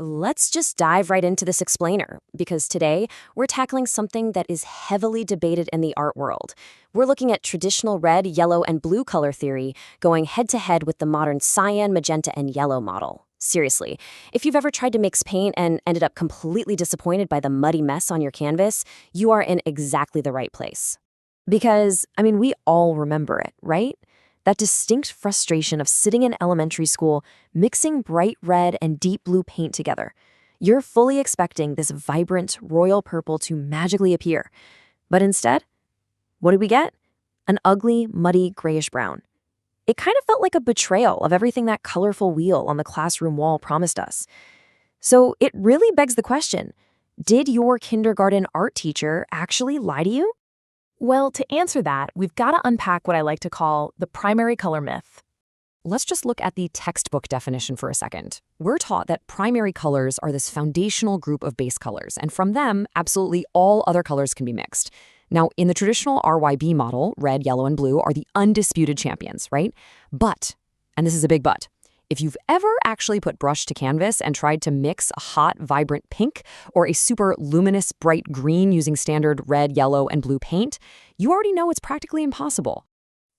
let's just dive right into this explainer, because today we're tackling something that is heavily debated in the art world. We're looking at traditional red, yellow, and blue color theory going head-to-head with the modern cyan, magenta, and yellow model. Seriously, if you've ever tried to mix paint and ended up completely disappointed by the muddy mess on your canvas, you are in exactly the right place. Because, we all remember it, right? That distinct frustration of sitting in elementary school, mixing bright red and deep blue paint together. You're fully expecting this vibrant royal purple to magically appear. But instead, what do we get? An ugly, muddy, grayish brown. It kind of felt like a betrayal of everything that colorful wheel on the classroom wall promised us. So it really begs the question, did your kindergarten art teacher actually lie to you? Well, to answer that, we've got to unpack what I like to call the primary color myth. Let's just look at the textbook definition for a second. We're taught that primary colors are this foundational group of base colors, and from them, absolutely all other colors can be mixed. Now, in the traditional RYB model, red, yellow, and blue are the undisputed champions, right? But, and this is a big but, if you've ever actually put brush to canvas and tried to mix a hot, vibrant pink or a super luminous, bright green using standard red, yellow, and blue paint, you already know it's practically impossible.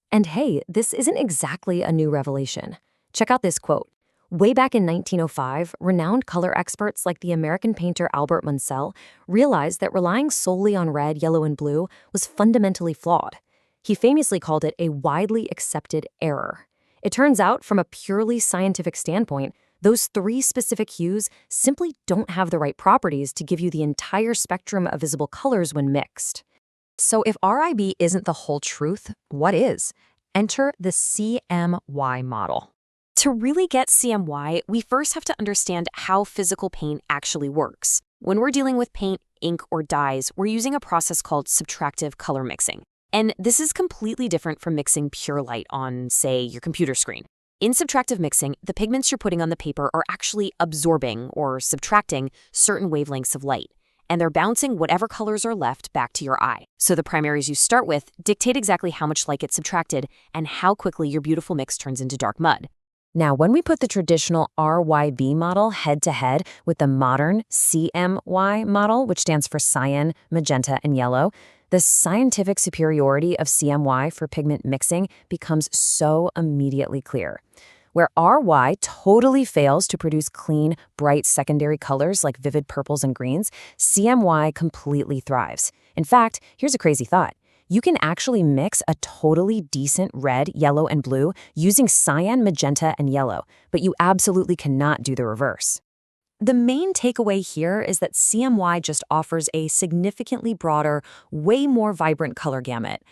And hey, this isn't exactly a new revelation. Check out this quote. Way back in 1905, renowned color experts like the American painter Albert Munsell realized that relying solely on red, yellow, and blue was fundamentally flawed. He famously called it a widely accepted error. It turns out, from a purely scientific standpoint, those three specific hues simply don't have the right properties to give you the entire spectrum of visible colors when mixed. So if RYB isn't the whole truth, what is? Enter the CMY model. To really get CMY, we first have to understand how physical paint actually works. When we're dealing with paint, ink, or dyes, we're using a process called subtractive color mixing. And this is completely different from mixing pure light on, say, your computer screen. In subtractive mixing, the pigments you're putting on the paper are actually absorbing or subtracting certain wavelengths of light, and they're bouncing whatever colors are left back to your eye. So the primaries you start with dictate exactly how much light gets subtracted and how quickly your beautiful mix turns into dark mud. Now, when we put the traditional RYB model head-to-head with the modern CMY model, which stands for cyan, magenta, and yellow, the scientific superiority of CMY for pigment mixing becomes so immediately clear. Where RY totally fails to produce clean, bright secondary colors like vivid purples and greens, CMY completely thrives. In fact, here's a crazy thought. You can actually mix a totally decent red, yellow, and blue using cyan, magenta, and yellow, but you absolutely cannot do the reverse. The main takeaway here is that CMY just offers a significantly broader, way more vibrant color gamut.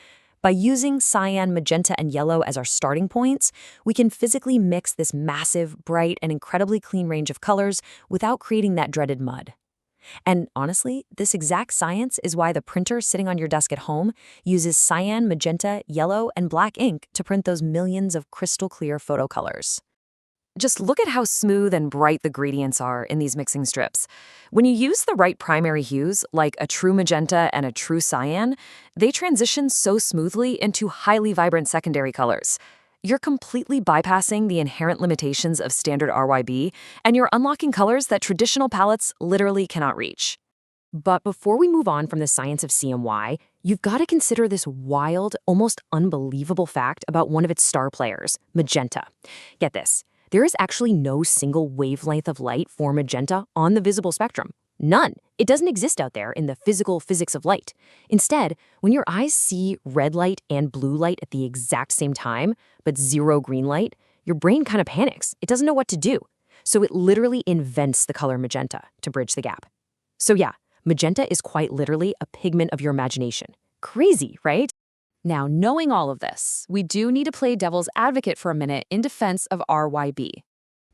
By using cyan, magenta, and yellow as our starting points, we can physically mix this massive, bright, and incredibly clean range of colors without creating that dreaded mud. And honestly, this exact science is why the printer sitting on your desk at home uses cyan, magenta, yellow, and black ink to print those millions of crystal clear photo colors. Just look at how smooth and bright the gradients are in these mixing strips. When you use the right primary hues, like a true magenta and a true cyan, they transition so smoothly into highly vibrant secondary colors. You're completely bypassing the inherent limitations of standard RYB, and you're unlocking colors that traditional palettes literally cannot reach. But before we move on from the science of CMY, you've got to consider this wild, almost unbelievable fact about one of its star players, magenta. Get this. There is actually no single wavelength of light for magenta on the visible spectrum. None. It doesn't exist out there in the physical physics of light. Instead, when your eyes see red light and blue light at the exact same time, but zero green light, your brain kind of panics. It doesn't know what to do. So it literally invents the color magenta to bridge the gap. So yeah, magenta is quite literally a pigment of your imagination. Crazy, right? Now, knowing all of this, we do need to play devil's advocate for a minute in defense of RYB.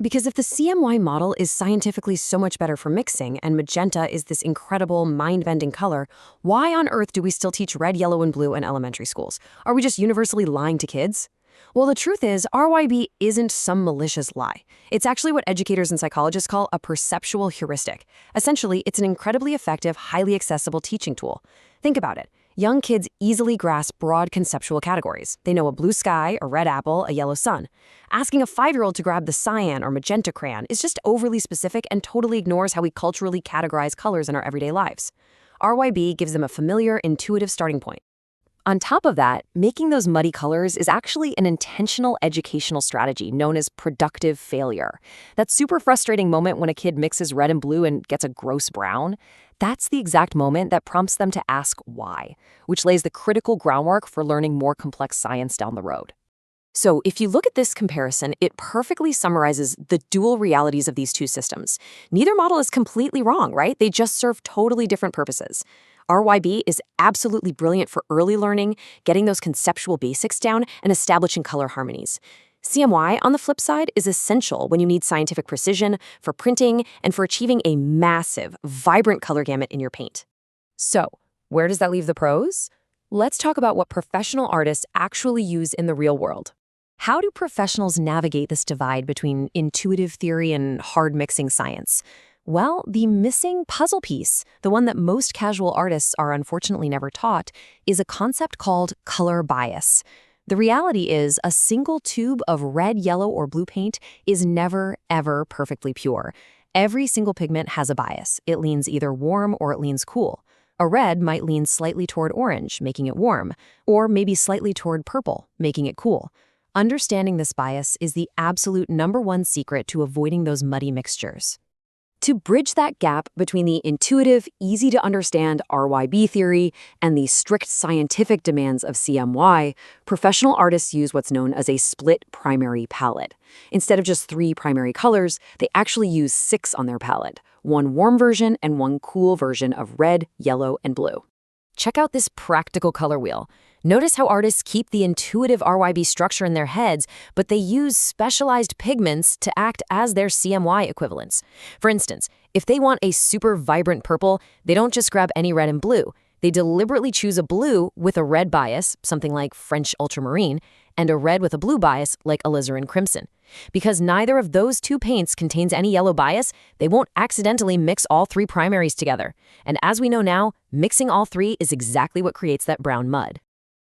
Because if the CMY model is scientifically so much better for mixing and magenta is this incredible mind-bending color, why on earth do we still teach red, yellow, and blue in elementary schools? Are we just universally lying to kids? Well, the truth is, RYB isn't some malicious lie. It's actually what educators and psychologists call a perceptual heuristic. Essentially, it's an incredibly effective, highly accessible teaching tool. Think about it. Young kids easily grasp broad conceptual categories. They know a blue sky, a red apple, a yellow sun. Asking a 5-year-old to grab the cyan or magenta crayon is just overly specific and totally ignores how we culturally categorize colors in our everyday lives. RYB gives them a familiar, intuitive starting point. On top of that, making those muddy colors is actually an intentional educational strategy known as productive failure. That super frustrating moment when a kid mixes red and blue and gets a gross brown, that's the exact moment that prompts them to ask why, which lays the critical groundwork for learning more complex science down the road. So if you look at this comparison, it perfectly summarizes the dual realities of these two systems. Neither model is completely wrong, right? They just serve totally different purposes. RYB is absolutely brilliant for early learning, getting those conceptual basics down, and establishing color harmonies. CMY, on the flip side, is essential when you need scientific precision, for printing, and for achieving a massive, vibrant color gamut in your paint. So, where does that leave the pros? Let's talk about what professional artists actually use in the real world. How do professionals navigate this divide between intuitive theory and hard mixing science? Well, the missing puzzle piece, the one that most casual artists are unfortunately never taught, is a concept called color bias. The reality is a single tube of red, yellow, or blue paint is never, ever perfectly pure. Every single pigment has a bias. It leans either warm or it leans cool. A red might lean slightly toward orange, making it warm, or maybe slightly toward purple, making it cool. Understanding this bias is the absolute #1 secret to avoiding those muddy mixtures. To bridge that gap between the intuitive, easy-to-understand RYB theory and the strict scientific demands of CMY, professional artists use what's known as a split primary palette. Instead of just 3 primary colors, they actually use 6 on their palette, 1 warm version and 1 cool version of red, yellow, and blue. Check out this practical color wheel. Notice how artists keep the intuitive RYB structure in their heads, but they use specialized pigments to act as their CMY equivalents. For instance, if they want a super vibrant purple, they don't just grab any red and blue. They deliberately choose a blue with a red bias, something like French ultramarine, and a red with a blue bias, like alizarin crimson. Because neither of those 2 paints contains any yellow bias, they won't accidentally mix all 3 primaries together. And as we know now, mixing all 3 is exactly what creates that brown mud.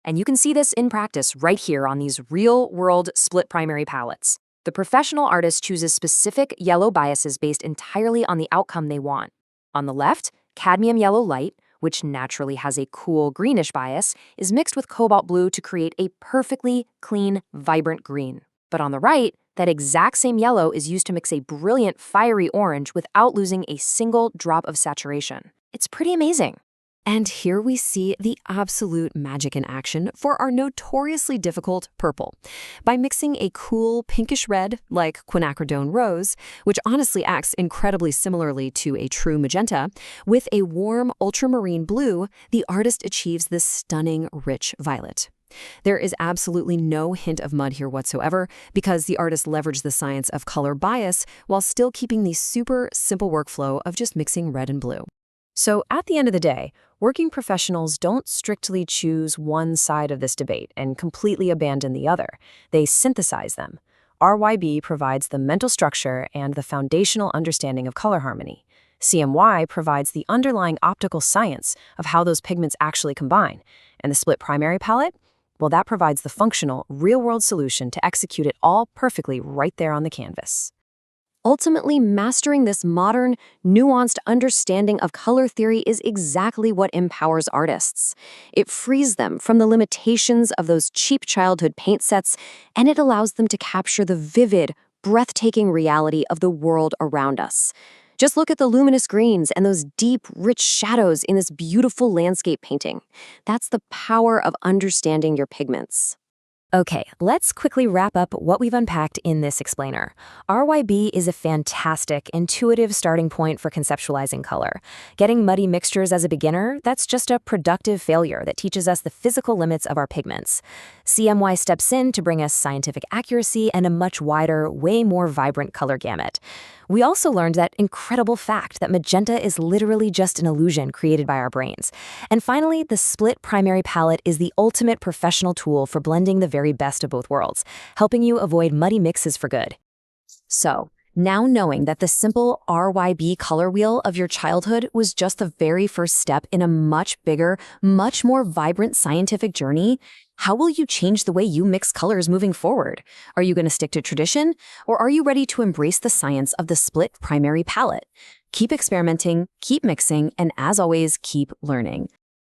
And you can see this in practice right here on these real-world split primary palettes. The professional artist chooses specific yellow biases based entirely on the outcome they want. On the left, cadmium yellow light, which naturally has a cool greenish bias, is mixed with cobalt blue to create a perfectly clean, vibrant green. But on the right, that exact same yellow is used to mix a brilliant fiery orange without losing a single drop of saturation. It's pretty amazing. And here we see the absolute magic in action for our notoriously difficult purple. By mixing a cool pinkish red, like quinacridone rose, which honestly acts incredibly similarly to a true magenta, with a warm ultramarine blue, the artist achieves this stunning rich violet. There is absolutely no hint of mud here whatsoever because the artist leveraged the science of color bias while still keeping the super simple workflow of just mixing red and blue. So at the end of the day, working professionals don't strictly choose one side of this debate and completely abandon the other. They synthesize them. RYB provides the mental structure and the foundational understanding of color harmony. CMY provides the underlying optical science of how those pigments actually combine. And the split primary palette? Well, that provides the functional, real-world solution to execute it all perfectly right there on the canvas. Ultimately, mastering this modern, nuanced understanding of color theory is exactly what empowers artists. It frees them from the limitations of those cheap childhood paint sets, and it allows them to capture the vivid, breathtaking reality of the world around us. Just look at the luminous greens and those deep, rich shadows in this beautiful landscape painting. That's the power of understanding your pigments. Okay, let's quickly wrap up what we've unpacked in this explainer. RYB is a fantastic, intuitive starting point for conceptualizing color. Getting muddy mixtures as a beginner, that's just a productive failure that teaches us the physical limits of our pigments. CMY steps in to bring us scientific accuracy and a much wider, way more vibrant color gamut. We also learned that incredible fact that magenta is literally just an illusion created by our brains. And finally, the split primary palette is the ultimate professional tool for blending the very best of both worlds, helping you avoid muddy mixes for good. So, Now knowing that the simple RYB color wheel of your childhood was just the very first step in a much bigger, much more vibrant scientific journey, how will you change the way you mix colors moving forward? Are you going to stick to tradition, or are you ready to embrace the science of the split primary palette? Keep experimenting, keep mixing, and as always, keep learning.